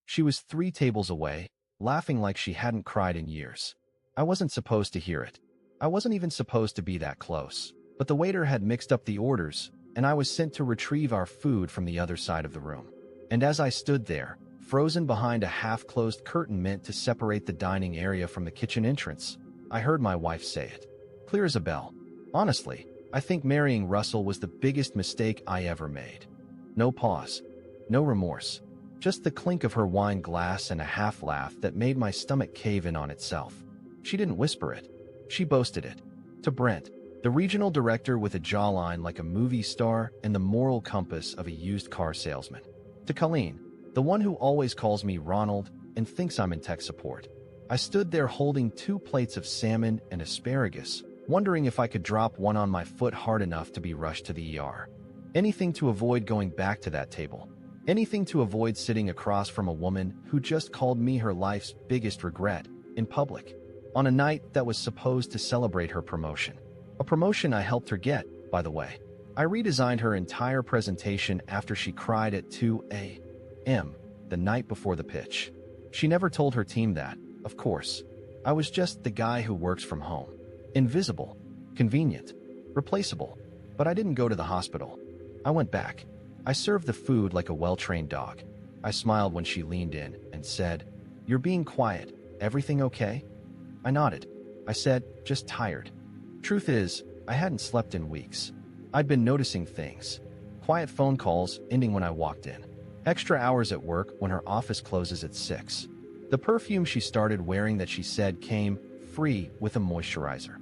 She was 3 tables away, laughing like she hadn't cried in years. I wasn't supposed to hear it. I wasn't even supposed to be that close. But the waiter had mixed up the orders, and I was sent to retrieve our food from the other side of the room. And as I stood there, frozen behind a half-closed curtain meant to separate the dining area from the kitchen entrance, I heard my wife say it, clear as a bell. Honestly, I think marrying Russell was the biggest mistake I ever made. No pause, no remorse, just the clink of her wine glass and a half-laugh that made my stomach cave in on itself. She didn't whisper it. She boasted it. To Brent, the regional director with a jawline like a movie star and the moral compass of a used car salesman. To Colleen, the one who always calls me Ronald and thinks I'm in tech support. I stood there holding 2 plates of salmon and asparagus, wondering if I could drop one on my foot hard enough to be rushed to the ER. Anything to avoid going back to that table. Anything to avoid sitting across from a woman who just called me her life's biggest regret in public, on a night that was supposed to celebrate her promotion. A promotion I helped her get, by the way. I redesigned her entire presentation after she cried at 2 a.m. the night before the pitch. She never told her team that, of course. I was just the guy who works from home. Invisible, convenient, replaceable. But I didn't go to the hospital. I went back. I served the food like a well-trained dog. I smiled when she leaned in and said, "You're being quiet. Everything okay?" I nodded. I said, "Just tired." Truth is, I hadn't slept in weeks. I'd been noticing things. Quiet phone calls ending when I walked in. Extra hours at work when her office closes at 6. The perfume she started wearing that she said came free with a moisturizer.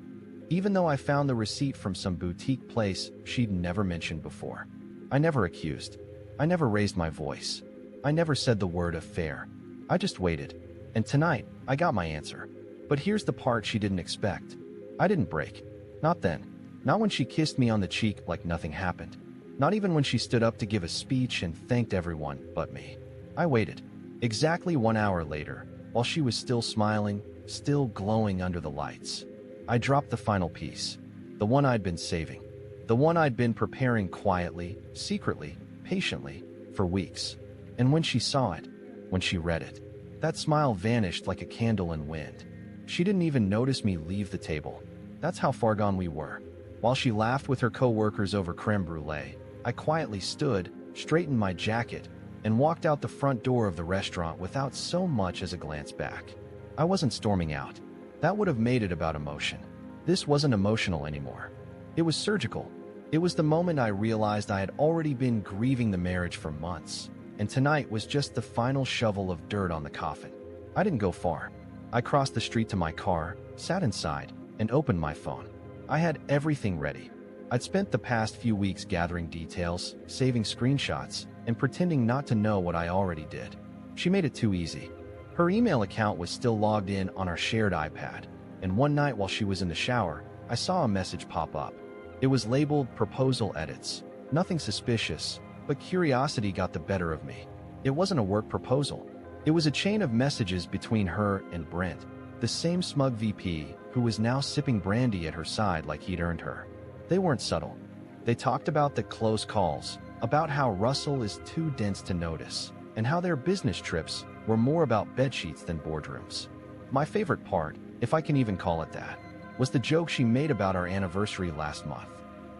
Even though I found the receipt from some boutique place she'd never mentioned before. I never accused. I never raised my voice. I never said the word affair. I just waited. And tonight, I got my answer. But here's the part she didn't expect. I didn't break. Not then. Not when she kissed me on the cheek like nothing happened. Not even when she stood up to give a speech and thanked everyone but me. I waited. Exactly 1 hour later, while she was still smiling, still glowing under the lights. I dropped the final piece. The one I'd been saving. The one I'd been preparing quietly, secretly, patiently, for weeks. And when she saw it, when she read it, that smile vanished like a candle in wind. She didn't even notice me leave the table. That's how far gone we were. While she laughed with her co-workers over creme brulee, I quietly stood, straightened my jacket, and walked out the front door of the restaurant without so much as a glance back. I wasn't storming out. That would have made it about emotion. This wasn't emotional anymore. It was surgical. It was the moment I realized I had already been grieving the marriage for months, and tonight was just the final shovel of dirt on the coffin. I didn't go far. I crossed the street to my car, sat inside, and opened my phone. I had everything ready. I'd spent the past few weeks gathering details, saving screenshots, and pretending not to know what I already did. She made it too easy. Her email account was still logged in on our shared iPad, and one night while she was in the shower, I saw a message pop up. It was labeled Proposal Edits. Nothing suspicious, but curiosity got the better of me. It wasn't a work proposal. It was a chain of messages between her and Brent, the same smug VP who was now sipping brandy at her side like he'd earned her. They weren't subtle. They talked about the close calls, about how Russell is too dense to notice, and how their business trips were more about bedsheets than boardrooms. My favorite part, if I can even call it that, was the joke she made about our anniversary last month.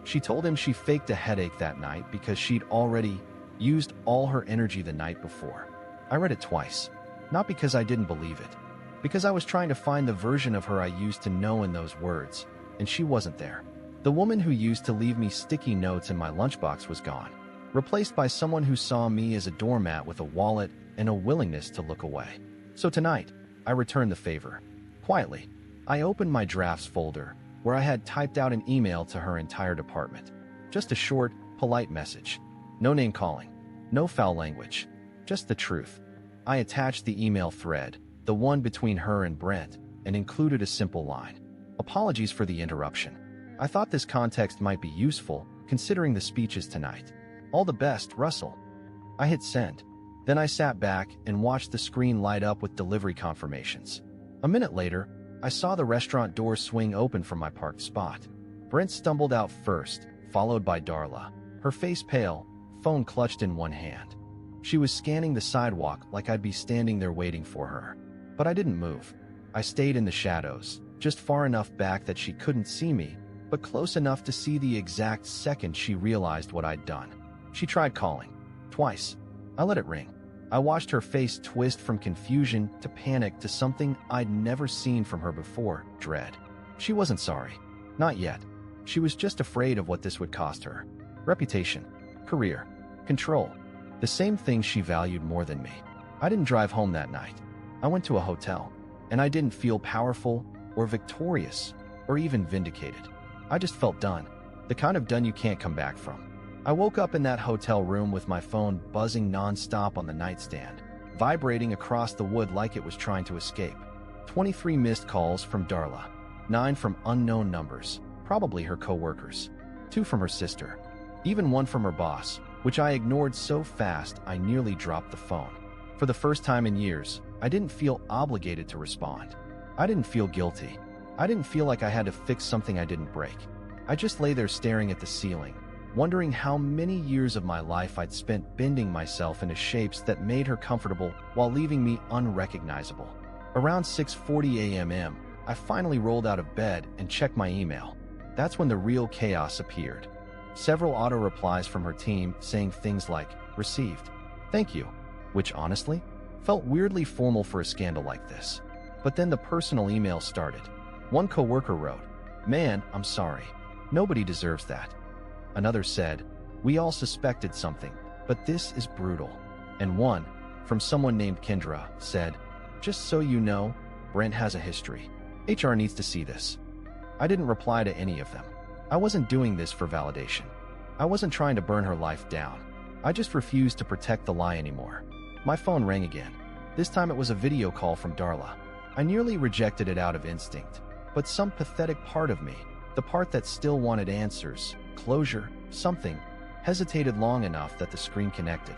She told him she faked a headache that night because she'd already used all her energy the night before. I read it twice, not because I didn't believe it, because I was trying to find the version of her I used to know in those words, and she wasn't there. The woman who used to leave me sticky notes in my lunchbox was gone, replaced by someone who saw me as a doormat with a wallet and a willingness to look away. So tonight, I returned the favor. Quietly, I opened my drafts folder, where I had typed out an email to her entire department. Just a short, polite message. No name calling. No foul language. Just the truth. I attached the email thread, the one between her and Brent, and included a simple line. Apologies for the interruption. I thought this context might be useful, considering the speeches tonight. All the best, Russell. I hit send. Then I sat back and watched the screen light up with delivery confirmations. A minute later, I saw the restaurant door swing open from my parked spot. Brent stumbled out first, followed by Darla, her face pale, phone clutched in one hand. She was scanning the sidewalk like I'd be standing there waiting for her. But I didn't move. I stayed in the shadows, just far enough back that she couldn't see me, but close enough to see the exact second she realized what I'd done. She tried calling. Twice. I let it ring. I watched her face twist from confusion to panic to something I'd never seen from her before, dread. She wasn't sorry. Not yet. She was just afraid of what this would cost her. Reputation, career, control. The same things she valued more than me. I didn't drive home that night. I went to a hotel, and I didn't feel powerful or victorious or even vindicated. I just felt done, the kind of done you can't come back from. I woke up in that hotel room with my phone buzzing nonstop on the nightstand, vibrating across the wood like it was trying to escape. 23 missed calls from Darla, 9 from unknown numbers, probably her co-workers, 2 from her sister, even 1 from her boss, which I ignored so fast I nearly dropped the phone. For the first time in years, I didn't feel obligated to respond. I didn't feel guilty. I didn't feel like I had to fix something I didn't break. I just lay there staring at the ceiling, wondering how many years of my life I'd spent bending myself into shapes that made her comfortable while leaving me unrecognizable. Around 6:40 a.m., I finally rolled out of bed and checked my email. That's when the real chaos appeared. Several auto replies from her team saying things like, "Received. Thank you," which honestly felt weirdly formal for a scandal like this. But then the personal email started. One coworker wrote, "Man, I'm sorry. Nobody deserves that." Another said, "We all suspected something, but this is brutal." And one, from someone named Kendra, said, "Just so you know, Brent has a history. HR needs to see this." I didn't reply to any of them. I wasn't doing this for validation. I wasn't trying to burn her life down. I just refused to protect the lie anymore. My phone rang again. This time it was a video call from Darla. I nearly rejected it out of instinct, but some pathetic part of me, the part that still wanted answers, closure, something, hesitated long enough that the screen connected.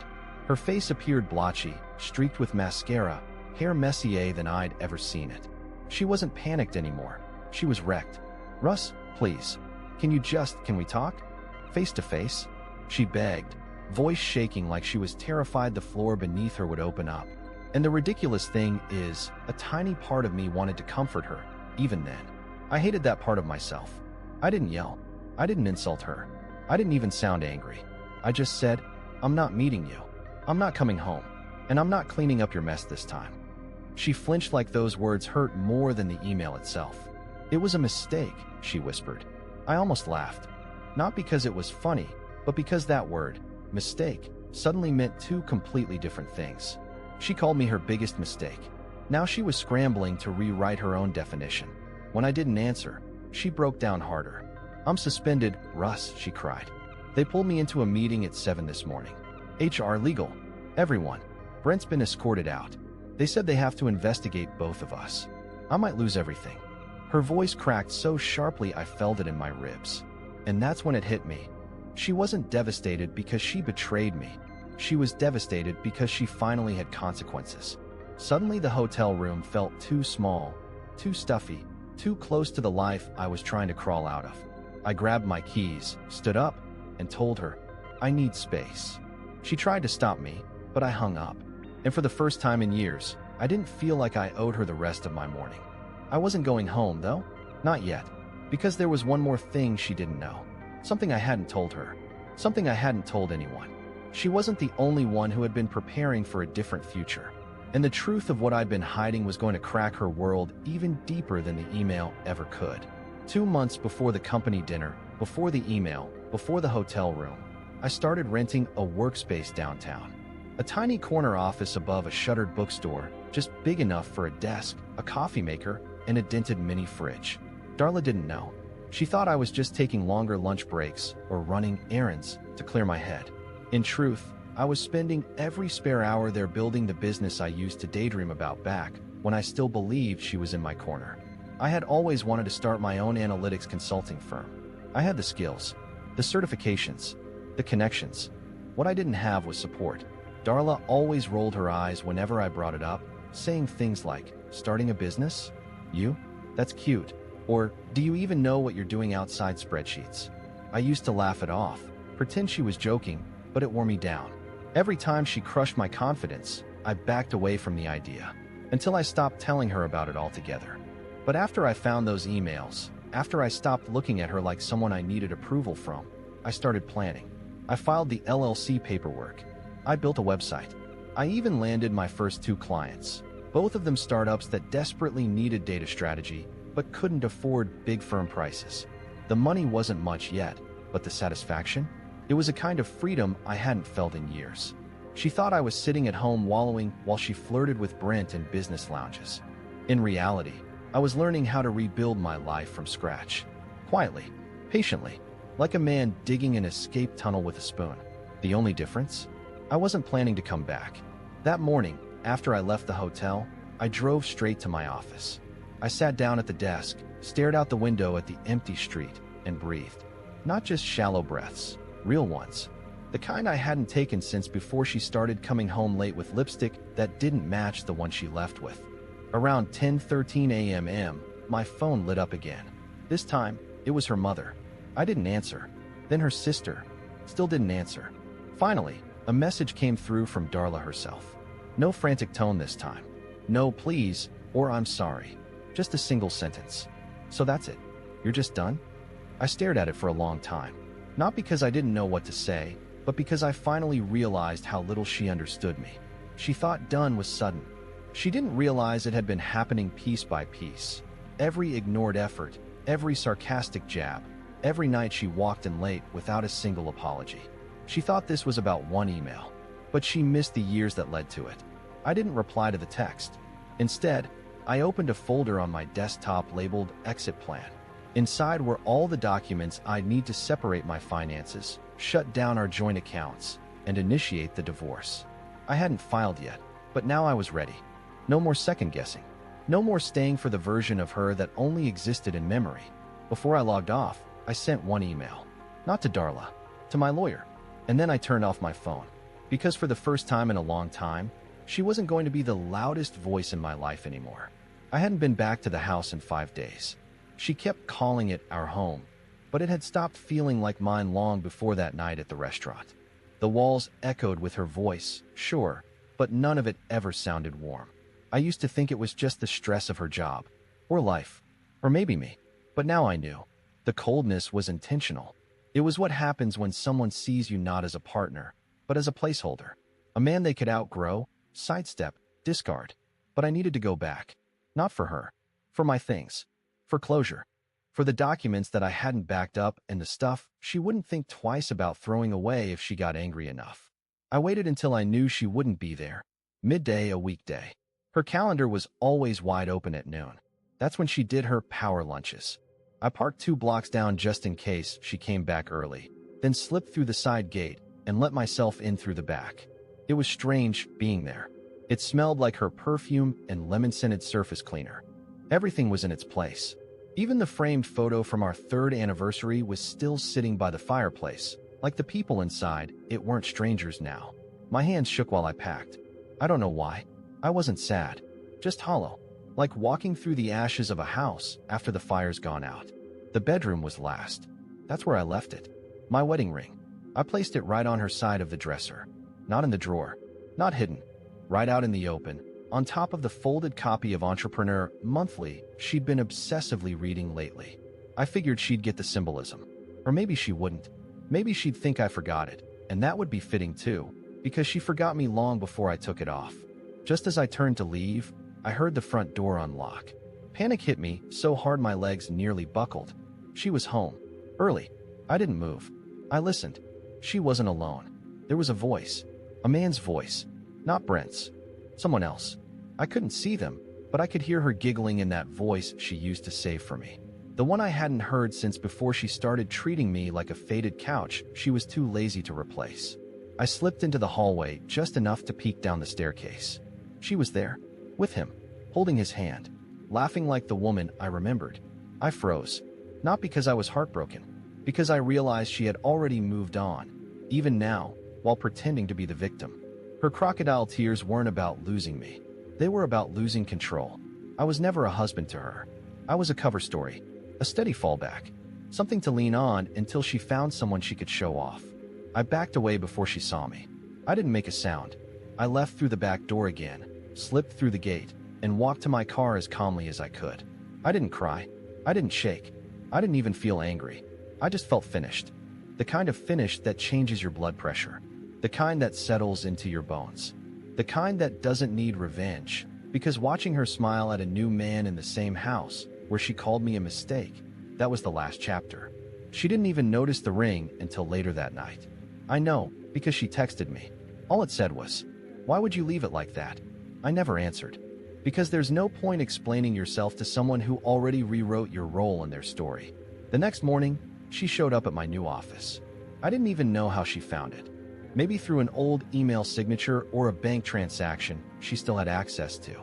Her face appeared blotchy, streaked with mascara, hair messier than I'd ever seen it. She wasn't panicked anymore. She was wrecked. "Russ, please. Can we talk? Face to face?" She begged, voice shaking like she was terrified the floor beneath her would open up. And the ridiculous thing is, a tiny part of me wanted to comfort her, even then. I hated that part of myself. I didn't yell. I didn't insult her. I didn't even sound angry. I just said, "I'm not meeting you. I'm not coming home. And I'm not cleaning up your mess this time." She flinched like those words hurt more than the email itself. "It was a mistake," she whispered. I almost laughed. Not because it was funny, but because that word, mistake, suddenly meant 2 completely different things. She called me her biggest mistake. Now she was scrambling to rewrite her own definition. When I didn't answer, she broke down harder. "I'm suspended, Russ," she cried. "They pulled me into a meeting at 7 this morning. HR, legal, everyone. Brent's been escorted out. They said they have to investigate both of us. I might lose everything." Her voice cracked so sharply I felt it in my ribs. And that's when it hit me. She wasn't devastated because she betrayed me. She was devastated because she finally had consequences. Suddenly the hotel room felt too small, too stuffy, too close to the life I was trying to crawl out of. I grabbed my keys, stood up, and told her, "I need space." She tried to stop me, but I hung up. And for the first time in years, I didn't feel like I owed her the rest of my morning. I wasn't going home, though. Not yet. Because there was one more thing she didn't know. Something I hadn't told her. Something I hadn't told anyone. She wasn't the only one who had been preparing for a different future. And the truth of what I'd been hiding was going to crack her world even deeper than the email ever could. 2 months before the company dinner, before the email, before the hotel room, I started renting a workspace downtown. A tiny corner office above a shuttered bookstore, just big enough for a desk, a coffee maker, and a dented mini fridge. Darla didn't know. She thought I was just taking longer lunch breaks or running errands to clear my head. In truth, I was spending every spare hour there building the business I used to daydream about back when I still believed she was in my corner. I had always wanted to start my own analytics consulting firm. I had the skills, the certifications, the connections. What I didn't have was support. Darla always rolled her eyes whenever I brought it up, saying things like, "Starting a business? You? That's cute." Or, "Do you even know what you're doing outside spreadsheets?" I used to laugh it off, pretend she was joking, but it wore me down. Every time she crushed my confidence, I backed away from the idea, until I stopped telling her about it altogether. But after I found those emails, after I stopped looking at her like someone I needed approval from, I started planning. I filed the LLC paperwork. I built a website. I even landed my first 2 clients, both of them startups that desperately needed data strategy but couldn't afford big firm prices. The money wasn't much yet, but the satisfaction? It was a kind of freedom I hadn't felt in years. She thought I was sitting at home wallowing while she flirted with Brent in business lounges. In reality, I was learning how to rebuild my life from scratch. Quietly, patiently, like a man digging an escape tunnel with a spoon. The only difference? I wasn't planning to come back. That morning, after I left the hotel, I drove straight to my office. I sat down at the desk, stared out the window at the empty street, and breathed. Not just shallow breaths, real ones. The kind I hadn't taken since before she started coming home late with lipstick that didn't match the one she left with. Around 10:13 a.m., my phone lit up again. This time, it was her mother. I didn't answer. Then her sister. Still didn't answer. Finally, a message came through from Darla herself. No frantic tone this time. No please or I'm sorry. Just a single sentence. So that's it. You're just done? I stared at it for a long time. Not because I didn't know what to say, but because I finally realized how little she understood me. She thought done was sudden. She didn't realize it had been happening piece by piece. Every ignored effort, every sarcastic jab, every night she walked in late without a single apology. She thought this was about one email, but she missed the years that led to it. I didn't reply to the text. Instead, I opened a folder on my desktop labeled Exit Plan. Inside were all the documents I'd need to separate my finances, shut down our joint accounts, and initiate the divorce. I hadn't filed yet, but now I was ready. No more second-guessing. No more staying for the version of her that only existed in memory. Before I logged off, I sent one email. Not to Darla, to my lawyer. And then I turned off my phone. Because for the first time in a long time, she wasn't going to be the loudest voice in my life anymore. I hadn't been back to the house in 5 days. She kept calling it our home, but it had stopped feeling like mine long before that night at the restaurant. The walls echoed with her voice, sure, but none of it ever sounded warm. I used to think it was just the stress of her job, or life, or maybe me. But now I knew. The coldness was intentional. It was what happens when someone sees you not as a partner, but as a placeholder. A man they could outgrow, sidestep, discard. But I needed to go back. Not for her. For my things. For closure. For the documents that I hadn't backed up and the stuff she wouldn't think twice about throwing away if she got angry enough. I waited until I knew she wouldn't be there. Midday a weekday. Her calendar was always wide open at noon. That's when she did her power lunches. I parked 2 blocks down just in case she came back early, then slipped through the side gate and let myself in through the back. It was strange being there. It smelled like her perfume and lemon-scented surface cleaner. Everything was in its place. Even the framed photo from our 3rd anniversary was still sitting by the fireplace. Like the people inside, it weren't strangers now. My hands shook while I packed. I don't know why. I wasn't sad. Just hollow. Like walking through the ashes of a house after the fire's gone out. The bedroom was last. That's where I left it. My wedding ring. I placed it right on her side of the dresser. Not in the drawer. Not hidden. Right out in the open, on top of the folded copy of Entrepreneur Monthly she'd been obsessively reading lately. I figured she'd get the symbolism. Or maybe she wouldn't. Maybe she'd think I forgot it, and that would be fitting too, because she forgot me long before I took it off. Just as I turned to leave, I heard the front door unlock. Panic hit me so hard my legs nearly buckled. She was home. Early. I didn't move. I listened. She wasn't alone. There was a voice. A man's voice. Not Brent's. Someone else. I couldn't see them, but I could hear her giggling in that voice she used to save for me. The one I hadn't heard since before she started treating me like a faded couch she was too lazy to replace. I slipped into the hallway just enough to peek down the staircase. She was there, with him, holding his hand, laughing like the woman I remembered. I froze. Not because I was heartbroken, because I realized she had already moved on, even now, while pretending to be the victim. Her crocodile tears weren't about losing me. They were about losing control. I was never a husband to her. I was a cover story, a steady fallback, something to lean on until she found someone she could show off. I backed away before she saw me. I didn't make a sound. I left through the back door again, slipped through the gate, and walked to my car as calmly as I could. I didn't cry. I didn't shake. I didn't even feel angry. I just felt finished. The kind of finish that changes your blood pressure. The kind that settles into your bones. The kind that doesn't need revenge. Because watching her smile at a new man in the same house, where she called me a mistake, that was the last chapter. She didn't even notice the ring until later that night. I know, because she texted me. All it said was, "Why would you leave it like that?" I never answered. Because there's no point explaining yourself to someone who already rewrote your role in their story. The next morning, she showed up at my new office. I didn't even know how she found it. Maybe through an old email signature or a bank transaction she still had access to.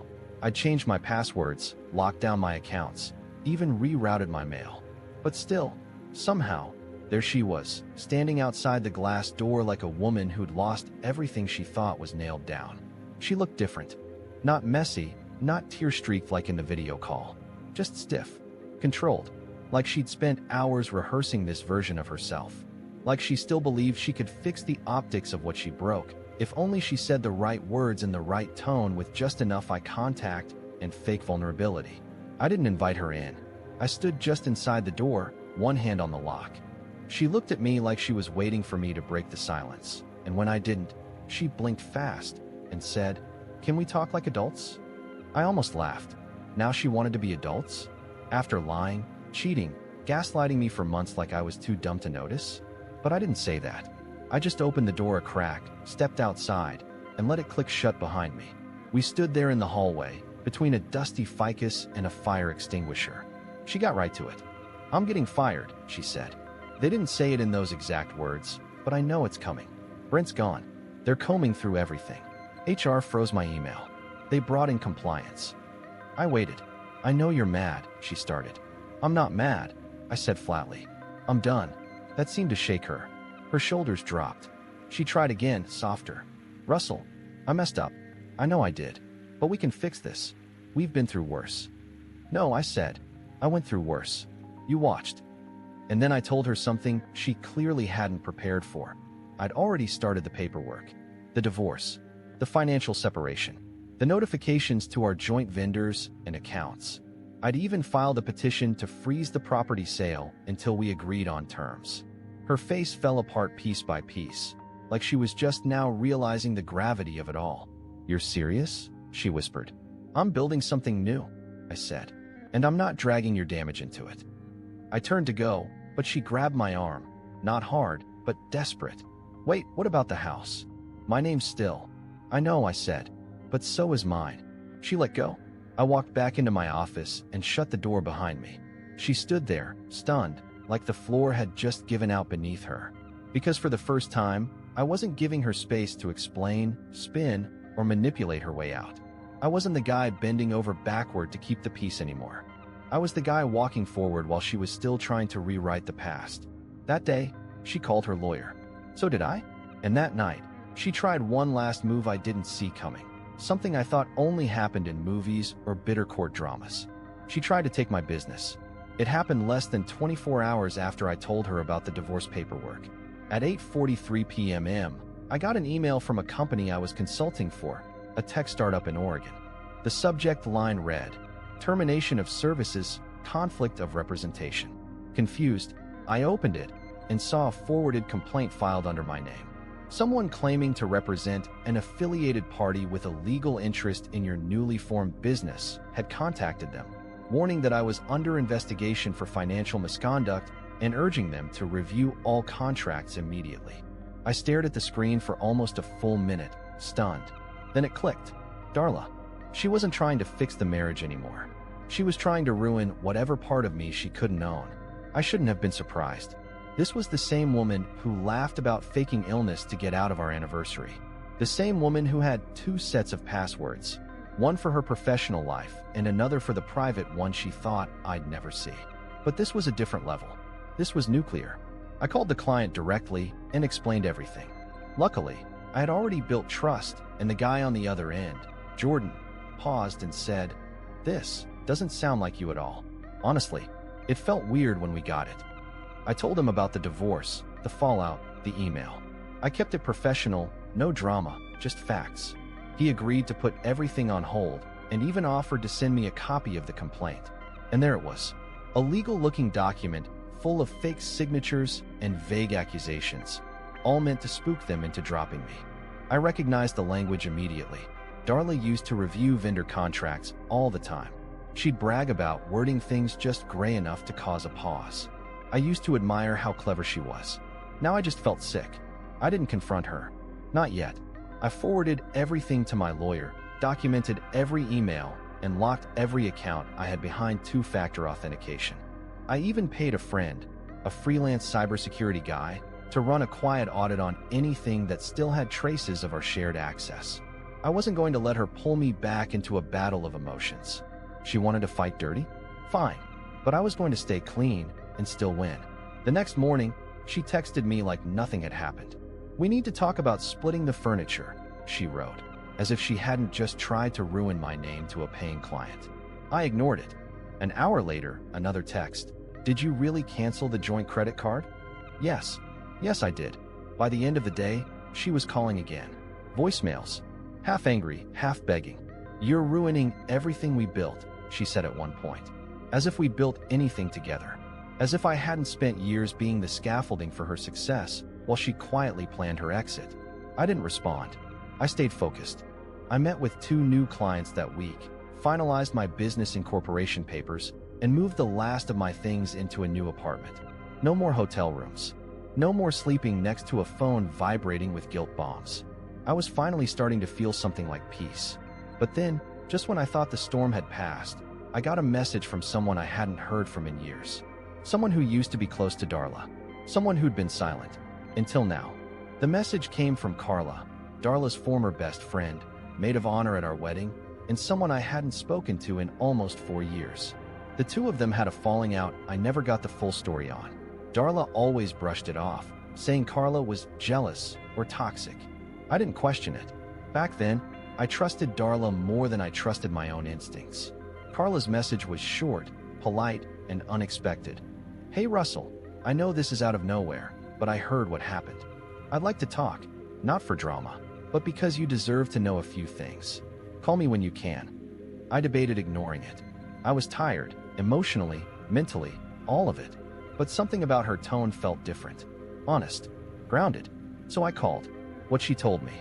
I'd changed my passwords, locked down my accounts, even rerouted my mail. But still, somehow, there she was, standing outside the glass door like a woman who'd lost everything she thought was nailed down. She looked different. Not messy, not tear-streaked like in the video call. Just stiff, controlled, like she'd spent hours rehearsing this version of herself. Like she still believed she could fix the optics of what she broke, if only she said the right words in the right tone with just enough eye contact and fake vulnerability. I didn't invite her in. I stood just inside the door, one hand on the lock. She looked at me like she was waiting for me to break the silence, and when I didn't, she blinked fast and said, "Can we talk like adults?" I almost laughed. Now she wanted to be adults? After lying, cheating, gaslighting me for months like I was too dumb to notice? But I didn't say that. I just opened the door a crack, stepped outside, and let it click shut behind me. We stood there in the hallway, between a dusty ficus and a fire extinguisher. She got right to it. "I'm getting fired," she said. They didn't say it in those exact words, but I know it's coming. Brent's gone. They're combing through everything. HR froze my email. They brought in compliance. I waited. "I know you're mad," she started. "I'm not mad," I said flatly. "I'm done." That seemed to shake her. Her shoulders dropped. She tried again, softer. "Russell, I messed up. I know I did. But we can fix this. We've been through worse." "No," I said. "I went through worse. You watched." And then I told her something she clearly hadn't prepared for. I'd already started the paperwork. The divorce. The financial separation. The notifications to our joint vendors and accounts. I'd even filed a petition to freeze the property sale until we agreed on terms. Her face fell apart piece by piece, like she was just now realizing the gravity of it all. "You're serious?" she whispered. "I'm building something new," I said, "and I'm not dragging your damage into it." I turned to go, but she grabbed my arm, not hard, but desperate. "Wait, what about the house? My name's still." "I know," I said, "but so is mine." She let go. I walked back into my office and shut the door behind me. She stood there, stunned, like the floor had just given out beneath her. Because for the first time, I wasn't giving her space to explain, spin, or manipulate her way out. I wasn't the guy bending over backward to keep the peace anymore. I was the guy walking forward while she was still trying to rewrite the past. That day, she called her lawyer. So did I. And that night, she tried one last move I didn't see coming. Something I thought only happened in movies or bitter court dramas. She tried to take my business. It happened less than 24 hours after I told her about the divorce paperwork. At 8:43 p.m., I got an email from a company I was consulting for, a tech startup in Oregon. The subject line read, "Termination of services, conflict of representation." Confused, I opened it and saw a forwarded complaint filed under my name. Someone claiming to represent an affiliated party with a legal interest in your newly formed business had contacted them, warning that I was under investigation for financial misconduct and urging them to review all contracts immediately. I stared at the screen for almost a full minute, stunned. Then it clicked. Darla. She wasn't trying to fix the marriage anymore. She was trying to ruin whatever part of me she couldn't own. I shouldn't have been surprised. This was the same woman who laughed about faking illness to get out of our anniversary. The same woman who had 2 sets of passwords, one for her professional life and another for the private one she thought I'd never see. But this was a different level. This was nuclear. I called the client directly and explained everything. Luckily, I had already built trust, and the guy on the other end, Jordan, paused and said, "This doesn't sound like you at all." Honestly, it felt weird when we got it. I told him about the divorce, the fallout, the email. I kept it professional, No drama, just facts. He agreed to put everything on hold and even offered to send me a copy of the complaint. And there it was, a legal-looking document full of fake signatures and vague accusations, all meant to spook them into dropping me. I recognized the language immediately. Darla used to review vendor contracts all the time. She'd brag about wording things just gray enough to cause a pause. I used to admire how clever she was. Now I just felt sick. I didn't confront her. Not yet. I forwarded everything to my lawyer, documented every email, and locked every account I had behind two-factor authentication. I even paid a friend, a freelance cybersecurity guy, to run a quiet audit on anything that still had traces of our shared access. I wasn't going to let her pull me back into a battle of emotions. She wanted to fight dirty? Fine. But I was going to stay clean and still win. The next morning, she texted me like nothing had happened. "We need to talk about splitting the furniture," she wrote, as if she hadn't just tried to ruin my name to a paying client. I ignored it. An hour later, another text. "Did you really cancel the joint credit card?" Yes. Yes, I did. By the end of the day, she was calling again. Voicemails. Half angry, half begging. "You're ruining everything we built," she said at one point. As if we built anything together. As if I hadn't spent years being the scaffolding for her success while she quietly planned her exit. I didn't respond. I stayed focused. I met with 2 new clients that week, finalized my business incorporation papers, and moved the last of my things into a new apartment. No more hotel rooms. No more sleeping next to a phone vibrating with guilt bombs. I was finally starting to feel something like peace. But then, just when I thought the storm had passed, I got a message from someone I hadn't heard from in years. Someone who used to be close to Darla. Someone who'd been silent. Until now. The message came from Carla, Darla's former best friend, maid of honor at our wedding, and someone I hadn't spoken to in almost 4 years. The two of them had a falling out I never got the full story on. Darla always brushed it off, saying Carla was jealous or toxic. I didn't question it. Back then, I trusted Darla more than I trusted my own instincts. Carla's message was short, polite, and unexpected. "Hey Russell, I know this is out of nowhere, but I heard what happened. I'd like to talk, not for drama, but because you deserve to know a few things. Call me when you can." I debated ignoring it. I was tired, emotionally, mentally, all of it. But something about her tone felt different. Honest. Grounded. So I called. What she told me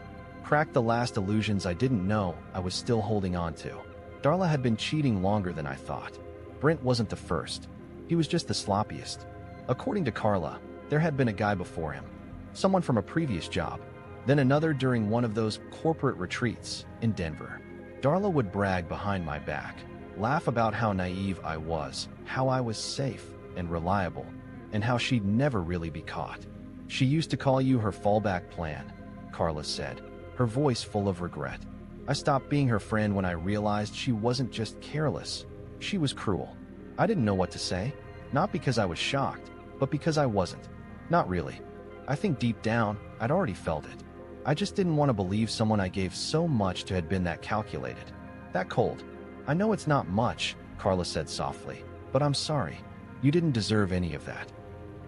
cracked the last illusions I didn't know I was still holding on to. Darla had been cheating longer than I thought. Brent wasn't the first. He was just the sloppiest. According to Carla, there had been a guy before him. Someone from a previous job. Then another during one of those corporate retreats in Denver. Darla would brag behind my back, laugh about how naive I was, how I was safe and reliable, and how she'd never really be caught. "She used to call you her fallback plan," Carla said, her voice full of regret. I stopped being her friend when I realized she wasn't just careless, she was cruel. I didn't know what to say, not because I was shocked, but because I wasn't. Not really. I think deep down, I'd already felt it. I just didn't want to believe someone I gave so much to had been that calculated, that cold. "I know it's not much," Carla said softly, "but I'm sorry. You didn't deserve any of that."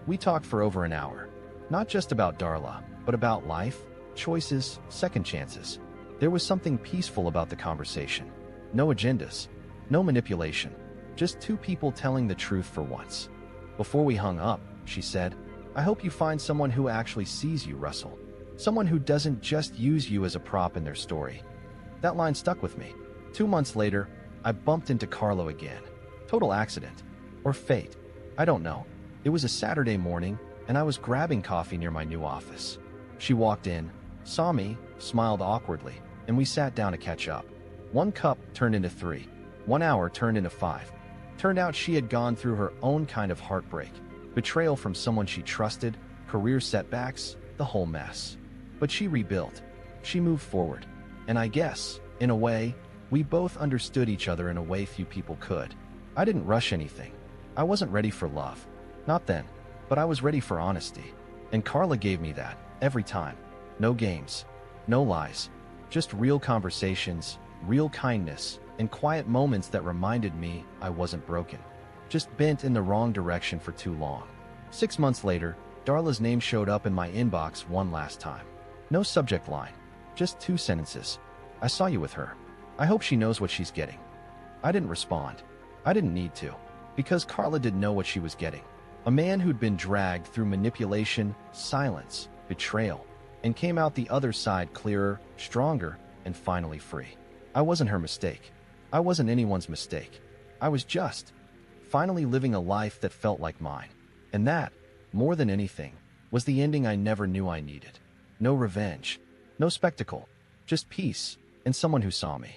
We talked for over an hour. Not just about Darla, but about life, choices, second chances. There was something peaceful about the conversation. No agendas, no manipulation, just 2 people telling the truth for once. Before we hung up, she said, "I hope you find someone who actually sees you, Russell. Someone who doesn't just use you as a prop in their story." That line stuck with me. 2 months later, I bumped into Carla again. Total accident. Or fate. I don't know. It was a Saturday morning, and I was grabbing coffee near my new office. She walked in, saw me, smiled awkwardly, and we sat down to catch up. 1 cup turned into 3. 1 hour turned into 5. Turned out she had gone through her own kind of heartbreak. Betrayal from someone she trusted, career setbacks, the whole mess. But she rebuilt. She moved forward. And I guess, in a way, we both understood each other in a way few people could. I didn't rush anything. I wasn't ready for love. Not then. But I was ready for honesty. And Carla gave me that, every time. No games. No lies. Just real conversations, real kindness, and quiet moments that reminded me I wasn't broken. Just bent in the wrong direction for too long. 6 months later, Darla's name showed up in my inbox one last time. No subject line. Just 2 sentences. I saw you with her. I hope she knows what she's getting. I didn't respond. I didn't need to. Because Carla didn't know what she was getting. A man who'd been dragged through manipulation, silence, betrayal, and came out the other side clearer, stronger, and finally free. I wasn't her mistake. I wasn't anyone's mistake. I was just finally living a life that felt like mine. And that, more than anything, was the ending I never knew I needed. No revenge, no spectacle, just peace, and someone who saw me.